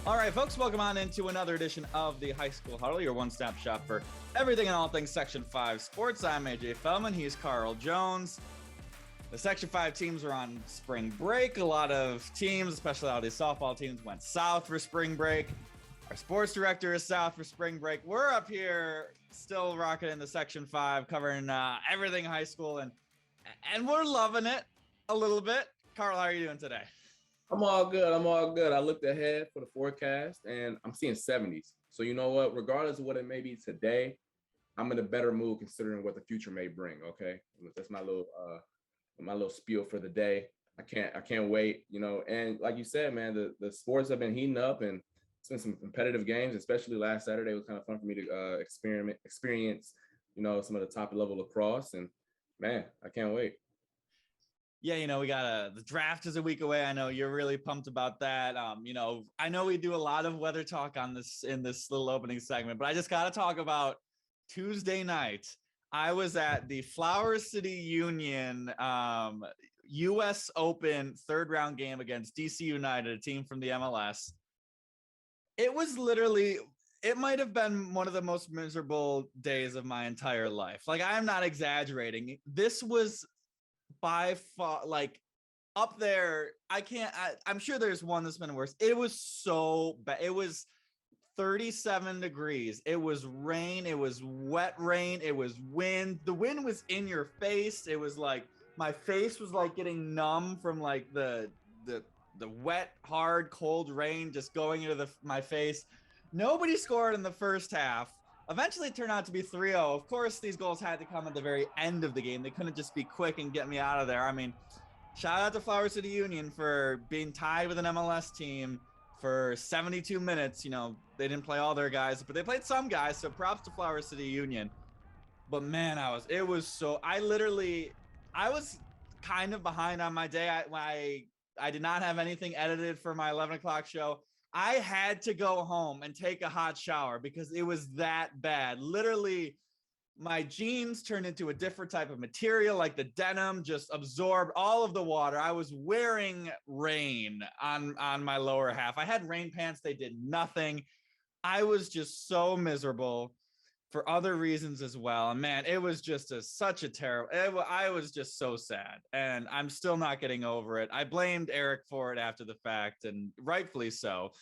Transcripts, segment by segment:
All right, folks, welcome on into another edition of the High School Huddle, your one-stop shop for everything and all things Section 5 sports. I'm AJ Feldman. He's Carl Jones. The Section 5 teams are on spring break. A lot of teams, especially all these softball teams, went south for spring break. Our sports director is south for spring break. We're up here still rocking in the Section 5, covering everything high school, and we're loving it a little bit. Carl, how are you doing today? I'm all good. I looked ahead for the forecast and I'm seeing 70s. So you know what? Regardless of what it may be today, I'm in a better mood considering what the future may bring. Okay, that's my little spiel for the day. I can't wait. You know, and like you said, man, the sports have been heating up and it's been some competitive games, especially last Saturday. It was kind of fun for me to experience, you know, some of the top level lacrosse, and man, I can't wait. Yeah, you know, we got the draft is a week away. I know you're really pumped about that. You know, I know we do a lot of weather talk on this in this little opening segment, but I just got to talk about Tuesday night. I was at the Flower City Union US Open third round game against DC United, a team from the MLS. It was literally, it might have been one of the most miserable days of my entire life. Like, I'm not exaggerating. This was by far, like, up there. I'm sure there's one that's been worse. It was so bad. It was 37 degrees. It was rain. It was wet rain. It was wind. The wind was in your face. It was like my face was like getting numb from like the wet, hard, cold rain just going into my face. Nobody scored in the first half. Eventually it turned out to be 3-0. Of course, these goals had to come at the very end of the game. They couldn't just be quick and get me out of there. I mean, shout out to Flower City Union for being tied with an MLS team for 72 minutes. You know, they didn't play all their guys, but they played some guys, so props to Flower City Union. But man, I was kind of behind on my day. I did not have anything edited for my 11 o'clock show. I had to go home and take a hot shower because it was that bad. Literally, my jeans turned into a different type of material, like the denim just absorbed all of the water. I was wearing rain on my lower half. I had rain pants. They did nothing. I was just so miserable for other reasons as well. And man, it was just such a terrible, I was just so sad and I'm still not getting over it. I blamed Eric for it after the fact and rightfully so.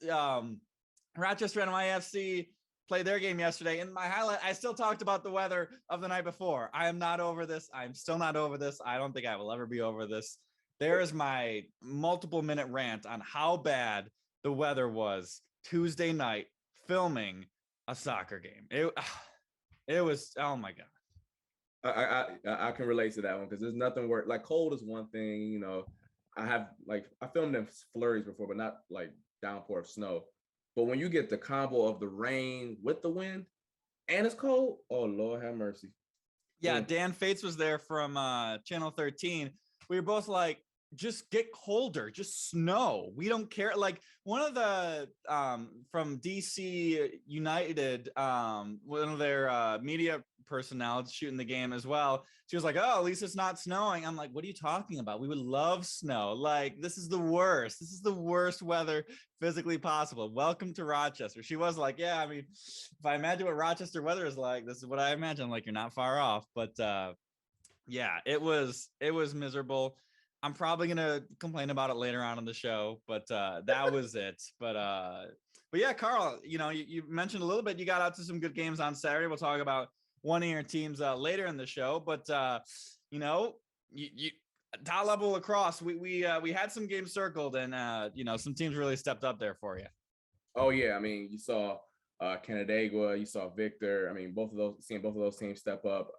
Rochester NYFC played their game yesterday. In my highlight, I still talked about the weather of the night before. I am not over this. I'm still not over this. I don't think I will ever be over this. There is my multiple minute rant on how bad the weather was Tuesday night filming a soccer game. It was, oh my God. I can relate to that one because there's nothing worse. Like cold is one thing, you know. I filmed in flurries before, but not like downpour of snow. But when you get the combo of the rain with the wind and it's cold, oh Lord have mercy. Yeah, Dan Fates was there from Channel 13. We were both like, just get colder, just snow. We don't care. Like one of the from DC United, one of their media personnel shooting the game as well. She was like, "Oh, at least it's not snowing." I'm like, "What are you talking about? We would love snow. Like this is the worst. This is the worst weather physically possible. Welcome to Rochester." She was like, "Yeah, I mean, if I imagine what Rochester weather is like, this is what I imagine." I'm like, you're not far off, but yeah, it was miserable. I'm probably gonna complain about it later on in the show, but that was it. But yeah, Carl, you know, you mentioned a little bit. You got out to some good games on Saturday. We'll talk about one of your teams later in the show. But you know, you top level lacrosse. We had some games circled, and you know, some teams really stepped up there for you. Oh yeah, I mean, you saw Canandaigua, you saw Victor. I mean, seeing both of those teams step up.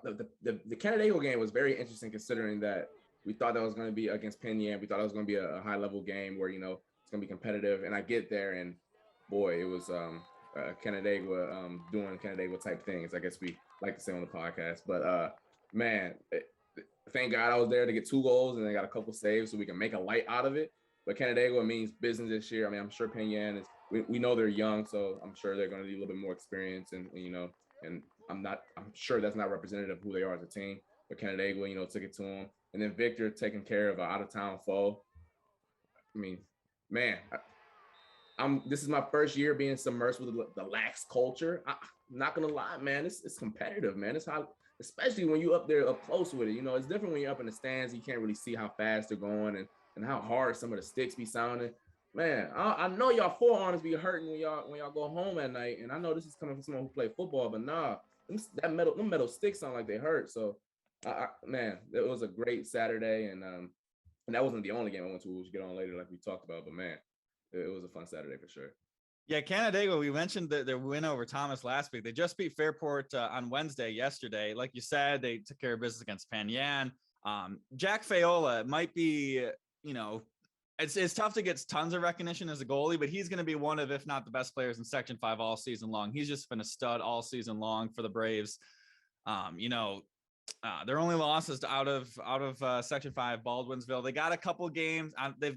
The Canandaigua game was very interesting considering that. We thought that was going to be against Penn Yan. We thought it was going to be a high-level game where, you know, it's going to be competitive. And I get there, and, boy, it was Canandaigua doing Canandaigua-type things, I guess we like to say on the podcast. But, man, thank God I was there to get 2 goals, and they got a couple saves so we can make a light out of it. But Canandaigua means business this year. I mean, I'm sure Penn Yan is – we know they're young, so I'm sure they're going to need a little bit more experience. And you know, and I'm sure that's not representative of who they are as a team. But Canandaigua, you know, took it to them. And then Victor taking care of an out-of-town foe. I mean, man, This is my first year being submersed with the lax culture. I'm not gonna lie, man. It's competitive, man. It's how, especially when you up there up close with it. You know, it's different when you're up in the stands. You can't really see how fast they're going and how hard some of the sticks be sounding. Man, I know y'all forearms be hurting when y'all go home at night. And I know this is coming from someone who played football, but nah, them metal sticks sound like they hurt. So, man, it was a great Saturday, and that wasn't the only game I went to. We'll get on later, like we talked about. But man, it was a fun Saturday for sure. Yeah, Canandaigua, we mentioned their win over Thomas last week. They just beat Fairport on Wednesday yesterday. Like you said, they took care of business against Pan Yan. Jack Fayola might be, you know, it's tough to get tons of recognition as a goalie, but he's going to be one of, if not the best players in Section 5 all season long. He's just been a stud all season long for the Braves. Their only losses out of Section 5 Baldwinsville. They got a couple games.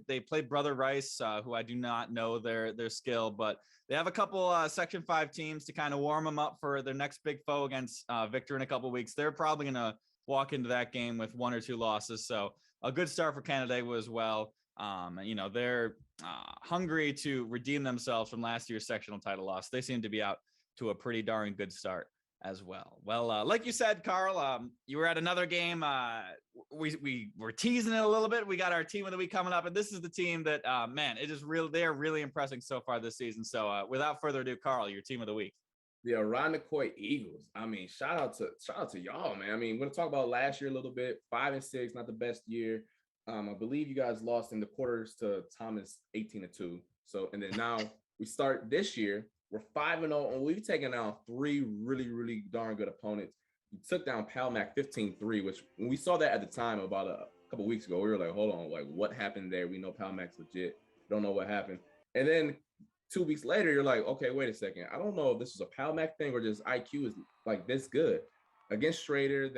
They played Brother Rice, who I do not know their skill, but they have a couple Section 5 teams to kind of warm them up for their next big foe against Victor in a couple weeks. They're probably going to walk into that game with 1 or 2 losses. So a good start for Canandaigua as well. They're hungry to redeem themselves from last year's sectional title loss. They seem to be out to a pretty darn good start as well. Well, like you said, Carl, you were at another game. We were teasing it a little bit. We got our team of the week coming up, and this is the team that, man, it is real. They are really impressing so far this season. So without further ado, Carl, your team of the week. The Irondequoit Eagles. I mean, shout out to y'all, man. I mean, we're gonna talk about last year a little bit. 5-6, not the best year. I believe you guys lost in the quarters to Thomas 18-2. So, and then now we start this year. We're 5-0, and we've taken down 3 really, really darn good opponents. We took down Palmac 15-3, which when we saw that at the time about a couple weeks ago, we were like, hold on, like what happened there? We know Palmac's legit. Don't know what happened. And then 2 weeks later, you're like, okay, wait a second. I don't know if this is a Palmac thing or just IQ is like this good. Against Schroeder,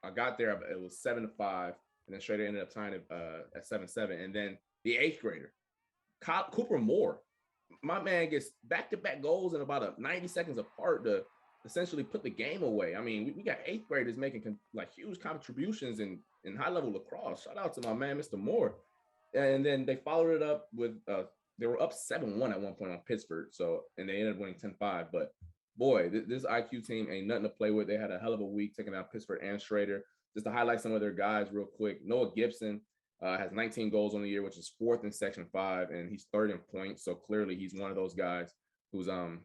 I got there, it was 7-5, and then Schroeder ended up tying it at 7-7. And then the 8th grader, Cooper Moore, my man gets back-to-back goals in about 90 seconds apart to essentially put the game away. I mean, we got 8th graders making like huge contributions in high-level lacrosse. Shout out to my man, Mr. Moore. And then they followed it up with they were up 7-1 at one point on Pittsburgh. So, and they ended up winning 10-5. But boy, this IQ team ain't nothing to play with. They had a hell of a week taking out Pittsburgh and Schroeder. Just to highlight some of their guys real quick, Noah Gibson has 19 goals on the year, which is 4th in Section 5, and he's 3rd in points. So clearly he's one of those guys who's on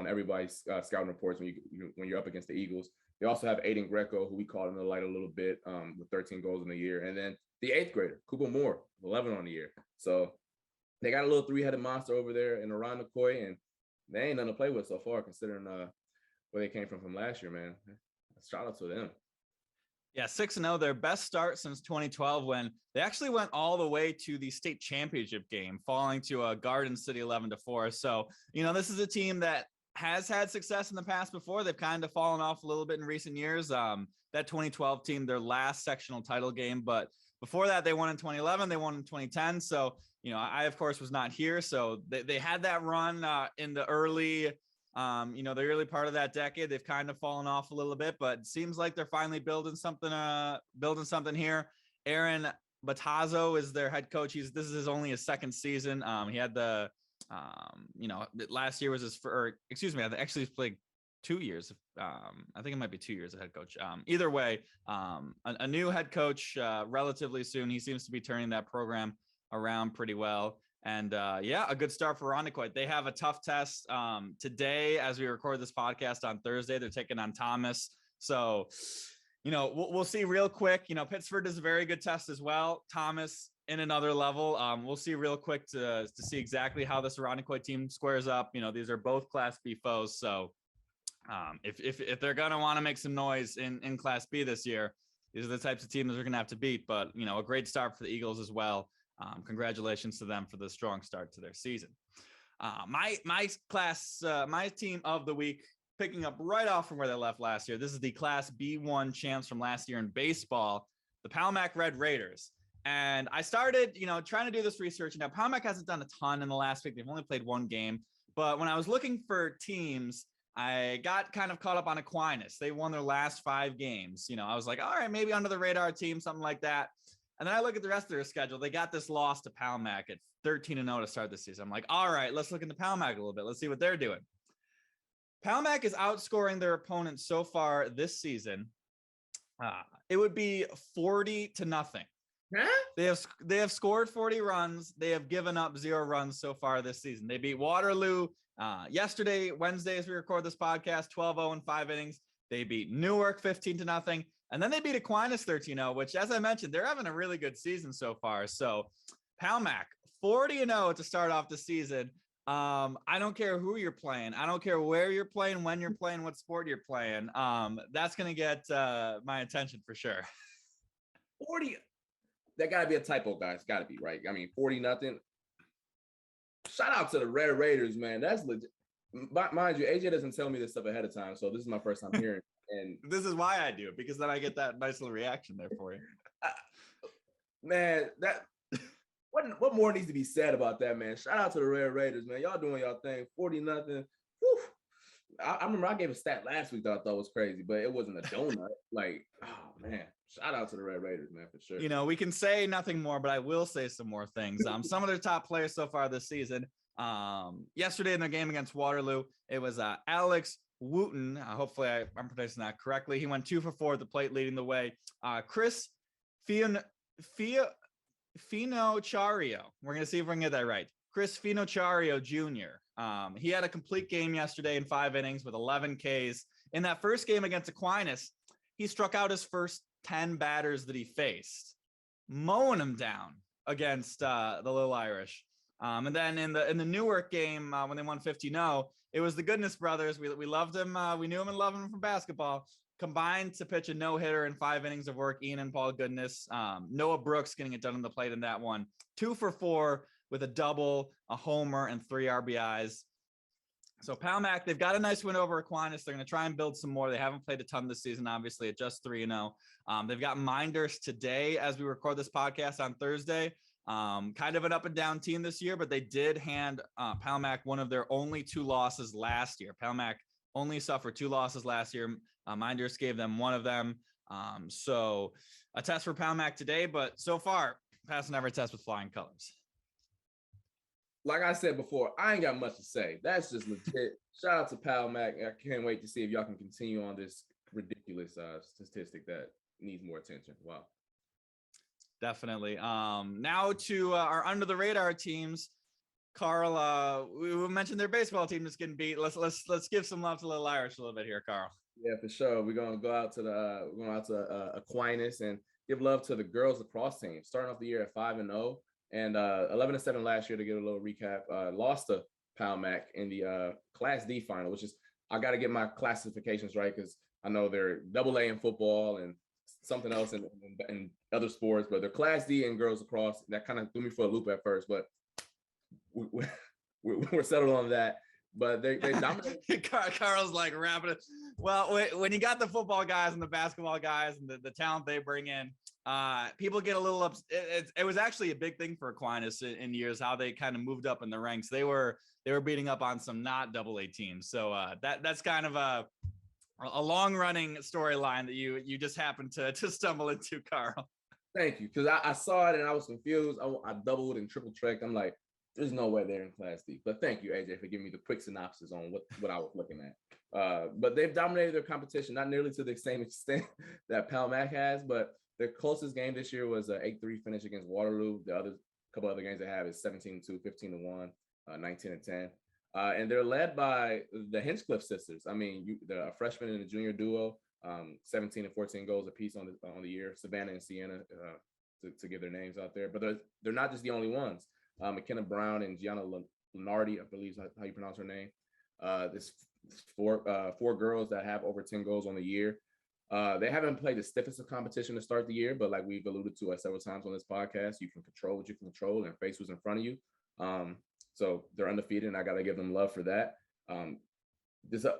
everybody's scouting reports when you're up against the Eagles. They also have Aiden Greco, who we called in the light a little bit, with 13 goals in the year. And then the 8th grader, Cooper Moore, 11 on the year. So they got a little 3-headed monster over there in Irondequoit, and they ain't nothing to play with so far, considering where they came from last year, man. Shout out to them. Yeah, 6-0, their best start since 2012, when they actually went all the way to the state championship game, falling to Garden City 11-4. So, this is a team that has had success in the past before. They've kind of fallen off a little bit in recent years. That 2012 team, their last sectional title game, but before that, they won in 2011, they won in 2010. So, I, of course, was not here. So they had that run in the early the early part of that decade. They've kind of fallen off a little bit, but it seems like they're finally building something here. Aaron Batazzo is their head coach. This is only his 2nd season. He had last year was his he's played 2 years. I think it might be 2 years as head coach. Either way, a new head coach relatively soon. He seems to be turning that program around pretty well. And a good start for Irondequoit. They have a tough test today as we record this podcast on Thursday. They're taking on Thomas. So, we'll see real quick. Pittsford is a very good test as well. Thomas in another level. We'll see real quick to see exactly how this Irondequoit team squares up. These are both Class B foes. So if they're going to want to make some noise in Class B this year, these are the types of teams they're going to have to beat. But, a great start for the Eagles as well. Congratulations to them for the strong start to their season. My team of the week, picking up right off from where they left last year. This is the Class B1 champs from last year in baseball, the Palmac Red Raiders. And I started, trying to do this research. Now, Palmac hasn't done a ton in the last week. They've only played 1 game. But when I was looking for teams, I got kind of caught up on Aquinas. They won their last 5 games. I was like, all right, maybe under the radar team, something like that. And then I look at the rest of their schedule. They got this loss to Palmac 13-0 to start the season. I'm like, all right, let's look into Palmac a little bit. Let's see what they're doing. Palmac is outscoring their opponents so far this season. It would be 40-0. Huh? They have scored 40 runs. They have given up 0 runs so far this season. They beat Waterloo yesterday, Wednesday, as we record this podcast, 12-0 in 5 innings. They beat Newark 15-0. And then they beat Aquinas 13-0, which, as I mentioned, they're having a really good season so far. So Palmac, 40-0 to start off the season. I don't care who you're playing. I don't care where you're playing, when you're playing, what sport you're playing. That's going to get my attention for sure. 40. That got to be a typo, guys. Got to be, right? I mean, 40-0. Shout out to the Red Raiders, man. That's legit. Mind you, AJ doesn't tell me this stuff ahead of time, so this is my first time hearing. And this is why I do it, because then I get that nice little reaction there for you. Man, that what more needs to be said about that, man? Shout out to the Red Raiders, man. Y'all doing y'all thing. 40-0. I remember I gave a stat last week that I thought was crazy, but it wasn't a donut. Like, oh man, shout out to the Red Raiders, man, for sure. You know, we can say nothing more, but I will say some more things. Some of their top players so far this season. Yesterday in their game against Waterloo, it was Alex Wooten. Hopefully I'm pronouncing that correctly. He went 2 for 4 at the plate, leading the way. Chris Finocchiario. We're going to see if we can get that right. Chris Finocchiario Jr. He had a complete game yesterday in 5 innings with 11 Ks. In that first game against Aquinas, he struck out his first 10 batters that he faced, mowing them down against the Little Irish. And then in the Newark game, when they won 15-0, it was the Goodness brothers. We loved him. We knew him and loved him from basketball. Combined to pitch a no-hitter in 5 innings of work. Ian and Paul Goodness. Noah Brooks getting it done on the plate in that one. 2 for 4 with a double, a homer, and 3 RBIs. So Palmac, they've got a nice win over Aquinas. They're going to try and build some more. They haven't played a ton this season, obviously, at just 3-0. They've got Minders today as we record this podcast on Thursday. Kind of an up and down team this year, but they did hand Palmac one of their only 2 losses last year. Palmac only suffered 2 losses last year. Minders gave them one of them. So a test for Palmac today, but so far, passing every test with flying colors. Like I said before, I ain't got much to say. That's just legit. Shout out to Palmac. I can't wait to see if y'all can continue on this ridiculous statistic that needs more attention. Wow. Definitely. Now to our under the radar teams. Carl, we mentioned their baseball team that's getting beat. Let's give some love to Little Irish a little bit here, Carl. Yeah, for sure. We're gonna go out to Aquinas and give love to the girls lacrosse team. Starting off the year at 5-0 and 11-7 last year. To get a little recap, lost to Palmac in the Class D final, which is, I got to get my classifications right because I know they're AA in football and something else in other sports, but they're Class D in girls lacrosse. That kind of threw me for a loop at first, but we're settled on that. But they dominated. Carl's like wrapping it. Well, when you got the football guys and the basketball guys and the talent they bring in, people get a little upset. It was actually a big thing for Aquinas in years, how they kind of moved up in the ranks. They were beating up on some not AA teams. So that's kind of a long running storyline that you just happened to stumble into, Carl. Thank you. Because I saw it and I was confused. I doubled and triple checked. I'm like, there's no way they're in Class D. But thank you, AJ, for giving me the quick synopsis on what I was looking at. But they've dominated their competition, not nearly to the same extent that Palmac has, but their closest game this year was an 8-3 finish against Waterloo. The couple other games they have is 17-2, 15-1, 19-10. And they're led by the Hinchcliffe sisters. I mean, they're a freshman and a junior duo, 17 and 14 goals apiece on the year. Savannah and Sienna, to give their names out there. But they're not just the only ones. McKenna Brown and Gianna Lenardi, I believe is how you pronounce her name. There's four girls that have over 10 goals on the year. They haven't played the stiffest of competition to start the year, but like we've alluded to several times on this podcast, you can control what you can control and face who's in front of you. So they're undefeated, and I got to give them love for that. The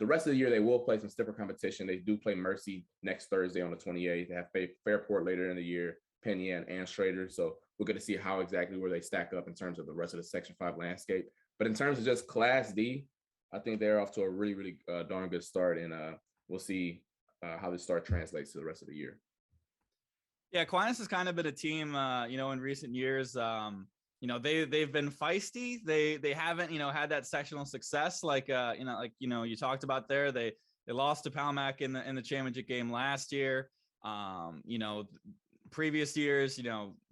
rest of the year, they will play some stiffer competition. They do play Mercy next Thursday on the 28th. They have Fairport later in the year, Penn Yan and Schroeder. So we're going to see how exactly where they stack up in terms of the rest of the Section 5 landscape. But in terms of just Class D, I think they're off to a really, really darn good start. And we'll see how this start translates to the rest of the year. Yeah, Aquinas has kind of been a team, in recent years. they've been feisty. They haven't, had that sectional success like you talked about there. They lost to Palmac in the championship game last year. Previous years,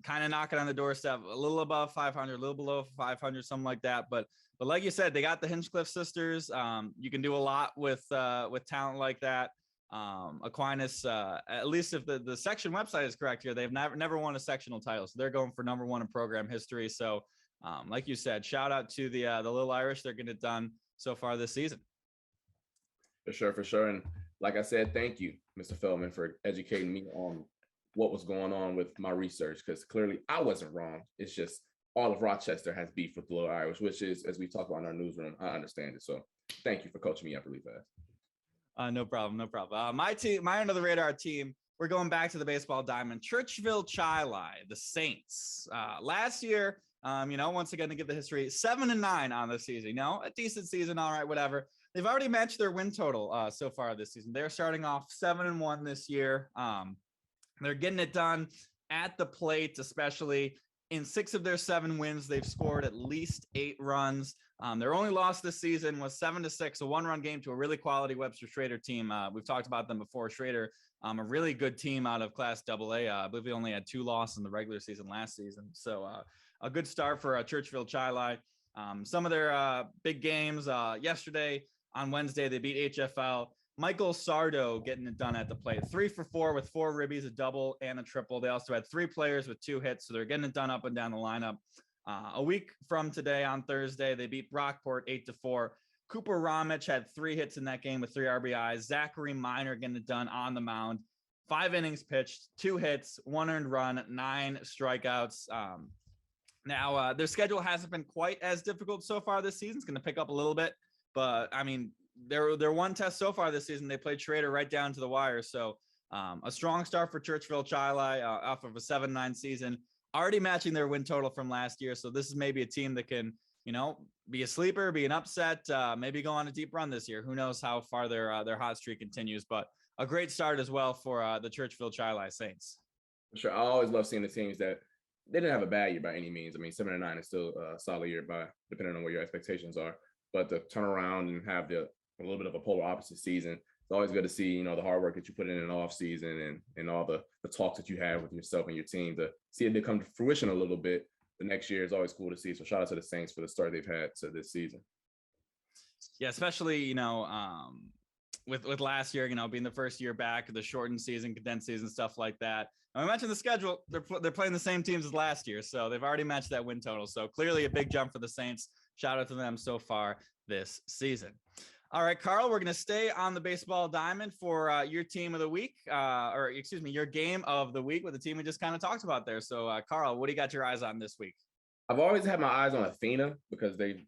kind of knocking on the doorstep, a little above 500, a little below 500, something like that. But like you said, they got the Hinchcliffe sisters. You can do a lot with talent like that. Aquinas, at least if the section website is correct here, they've never won a sectional title, so they're going for number 1 in program history. So, like you said, shout out to the Little Irish. They're getting it done so far this season. For sure. And like I said, thank you, Mr. Feldman, for educating me on what was going on with my research, because clearly I wasn't wrong. It's just all of Rochester has beef with the Little Irish, which is, as we talk about in our newsroom, I understand it. So thank you for coaching me up really fast. No problem. My team, my under the radar team, we're going back to the baseball diamond, Churchville-Chili, the Saints. Last year, once again to give the history, 7-9 on the season. A decent season, all right, whatever. They've already matched their win total so far this season. They're starting off 7-1 this year. They're getting it done at the plate, especially in 6 of their 7 wins. They've scored at least 8 runs. Their only loss this season was 7-6, a 1-run game to a really quality Webster Schroeder team. We've talked about them before. Schroeder, a really good team out of Class AA. I believe they only had 2 losses in the regular season last season. So a good start for Churchville-Chili. Some of their big games yesterday on Wednesday, they beat HFL. Michael Sardo getting it done at the plate. 3 for 4 with 4 ribbies, a double and a triple. They also had 3 players with 2 hits, so they're getting it done up and down the lineup. A week from today on Thursday, they beat Brockport 8-4. Cooper Ramich had 3 hits in that game with 3 RBIs. Zachary Minor getting it done on the mound. 5 innings pitched, 2 hits, 1 earned run, 9 strikeouts. Now, their schedule hasn't been quite as difficult so far this season. It's going to pick up a little bit, but I mean, their one test so far this season, they played Schroeder right down to the wire. So a strong start for Churchville-Chili off of a 7-9 season, already matching their win total from last year. So this is maybe a team that can, be a sleeper, be an upset, maybe go on a deep run this year. Who knows how far their hot streak continues, but a great start as well for the Churchville-Chili Saints. For sure. I always love seeing the teams that they didn't have a bad year by any means. I mean, 7-9 is still a solid year depending on what your expectations are. But to turn around and have a little bit of a polar opposite season, it's always good to see, the hard work that you put in an off season and all the talks that you have with yourself and your team, to see it come to fruition a little bit the next year is always cool to see. So shout out to the Saints for the start they've had to this season. Yeah, especially, with last year, being the first year back, the shortened season, condensed season, stuff like that. And I mentioned the schedule, they're playing the same teams as last year, so they've already matched that win total. So clearly a big jump for the Saints. Shout out to them so far this season. All right, Carl, we're going to stay on the baseball diamond for your team of the week, your game of the week with the team we just kind of talked about there. So, Carl, what do you got your eyes on this week? I've always had my eyes on Athena because the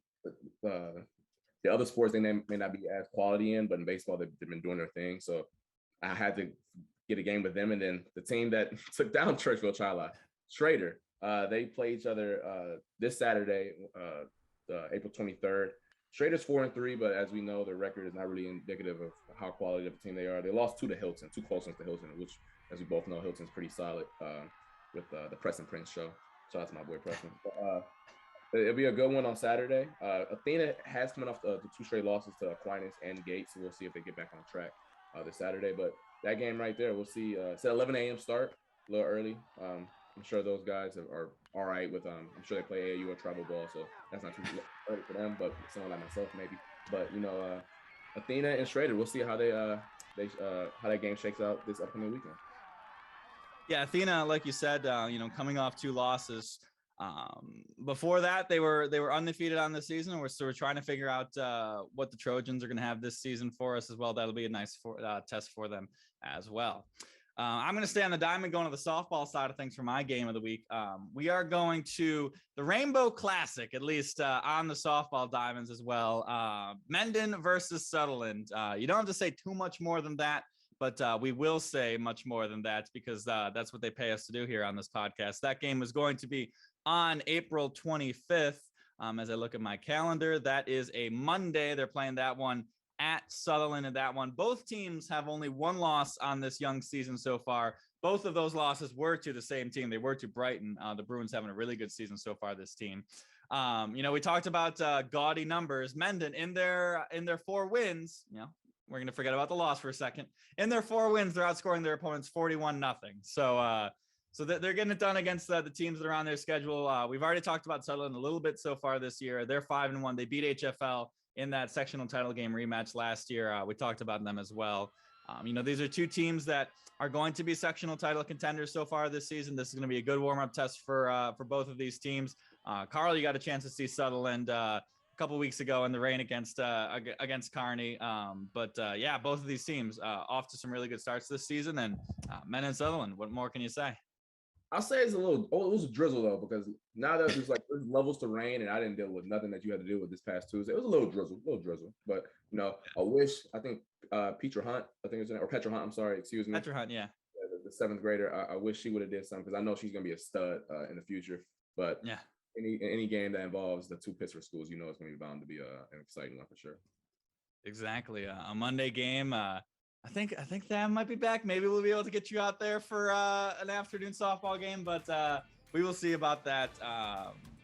other sports they may not be as quality in, but in baseball they've been doing their thing. So I had to get a game with them. And then the team that took down Churchville-Chili, Schroeder, they play each other this Saturday, April 23rd. Schroeder's 4-3, but as we know, their record is not really indicative of how quality of a team they are. They lost 2 to Hilton, 2 close ones to Hilton, which, as we both know, Hilton's pretty solid with the Preston Prince show. Shout out to my boy Preston. But, it'll be a good one on Saturday. Athena has coming off the 2 straight losses to Aquinas and Gates, so we'll see if they get back on track this Saturday. But that game right there, we'll see. It's at 11 a.m. start, a little early. I'm sure those guys are all right with I'm sure they play AAU or travel ball, so that's not too early for them, but someone like myself maybe. But Athena and Schroeder, we'll see how how that game shakes out this upcoming weekend. Yeah, Athena, like you said, coming off 2 losses. Before that, they were undefeated on the season. We're trying to figure out what the Trojans are going to have this season for us as well. That'll be a nice test for them as well. I'm going to stay on the diamond, going to the softball side of things for my game of the week. We are going to the Rainbow Classic, at least on the softball diamonds as well. Mendon versus Sutherland. You don't have to say too much more than that, but we will say much more than that because that's what they pay us to do here on this podcast. That game is going to be on April 25th. As I look at my calendar, that is a Monday. They're playing that one at Sutherland in that one. Both teams have only 1 loss on this young season so far. both of those losses were to the same team. They were to Brighton. The Bruins having a really good season so far, this team. We talked about gaudy numbers. Mendon in their 4 wins, we're going to forget about the loss for a second. In their 4 wins, they're outscoring their opponents 41-0. So they're getting it done against the teams that are on their schedule. We've already talked about Sutherland a little bit so far this year. They're 5-1. They beat HFL in that sectional title game rematch last year. We talked about them as well. These are 2 teams that are going to be sectional title contenders so far this season. This is going to be a good warm-up test for both of these teams. Carl, you got a chance to see Sutherland a couple weeks ago in the rain against Kearney. Both of these teams off to some really good starts this season. And Mendon and Sutherland, what more can you say? I'll say it was a drizzle though, because now that there's levels to rain, and I didn't deal with nothing that you had to deal with this past Tuesday. It was a little drizzle. But I think Petra Hunt, I'm sorry, excuse me. Petra Hunt, yeah. The 7th grader. I wish she would have did something, because I know she's gonna be a stud in the future. But yeah, any game that involves the 2 Pittsburgh schools, it's gonna be bound to be an exciting one for sure. Exactly. A Monday game. I think Tham might be back. Maybe we'll be able to get you out there for an afternoon softball game, but we will see about that.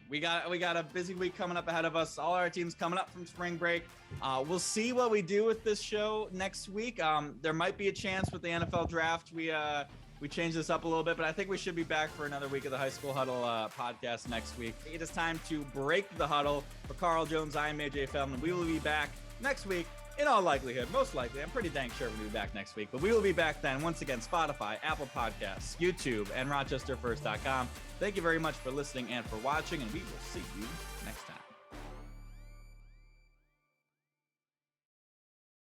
We got a busy week coming up ahead of us. All our teams coming up from spring break. We'll see what we do with this show next week. There might be a chance with the NFL draft. We changed this up a little bit, but I think we should be back for another week of the High School Huddle podcast next week. It is time to break the huddle. For Carl Jones, I am AJ Feldman. We will be back next week. In all likelihood, most likely, I'm pretty dang sure we'll be back next week, but we will be back then. Once again, Spotify, Apple Podcasts, YouTube, and RochesterFirst.com. Thank you very much for listening and for watching, and we will see you next time.